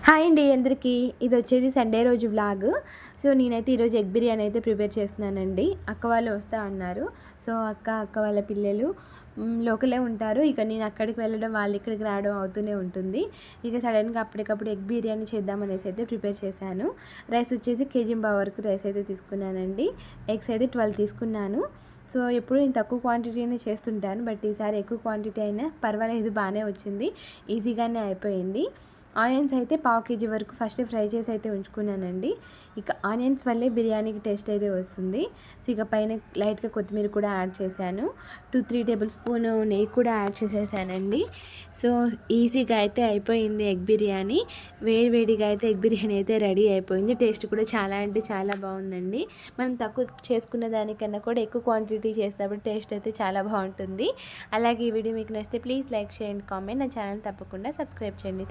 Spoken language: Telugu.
హాయ్ అండి అందరికీ. ఇది వచ్చేది సండే రోజు వ్లాగ్. సో నేనైతే ఈరోజు ఎగ్ బిర్యానీ అయితే ప్రిపేర్ చేస్తున్నానండి. అక్క వాళ్ళు వస్తా అన్నారు. సో అక్క వాళ్ళ పిల్లలు లోకలే ఉంటారు. ఇక నేను అక్కడికి వెళ్ళడం వాళ్ళు ఇక్కడికి రావడం అవుతూనే ఉంటుంది. ఇక సడన్గా అప్పటికప్పుడు ఎగ్ బిర్యానీ చేద్దామనేసి అయితే ప్రిపేర్ చేశాను. రైస్ వచ్చేసి కేజీ-పావు వరకు రైస్ అయితే తీసుకున్నానండి. ఎగ్స్ అయితే 12 తీసుకున్నాను. సో ఎప్పుడు నేను తక్కువ క్వాంటిటీనే చేస్తుంటాను, బట్ ఈసారి ఎక్కువ క్వాంటిటీ అయినా పర్వాలేదు, బాగానే వచ్చింది, ఈజీగానే అయిపోయింది. ఆనియన్స్ అయితే పావు కేజీ వరకు ఫస్ట్ ఫ్రై చేసి అయితే ఉంచుకున్నానండి. ఇక ఆనియన్స్ వల్లే బిర్యానీకి టేస్ట్ అయితే వస్తుంది. సో ఇక పైన లైట్గా కొత్తిమీర కూడా యాడ్ చేశాను. 2-3 టేబుల్ స్పూన్ నెయ్యి కూడా యాడ్ చేసేసానండి. సో ఈజీగా అయితే అయిపోయింది ఎగ్ బిర్యానీ. వేడివేడిగా అయితే ఎగ్ బిర్యానీ అయితే రెడీ అయిపోయింది. టేస్ట్ కూడా చాలా అంటే చాలా బాగుందండి. మనం తక్కువ చేసుకున్న దానికన్నా కూడా ఎక్కువ క్వాంటిటీ చేసినప్పుడు టేస్ట్ అయితే చాలా బాగుంటుంది. అలాగే ఈ వీడియో మీకు నచ్చితే ప్లీజ్ లైక్ చేయండి, కామెంట్, నా ఛానల్ తప్పకుండా సబ్స్క్రైబ్ చేయండి.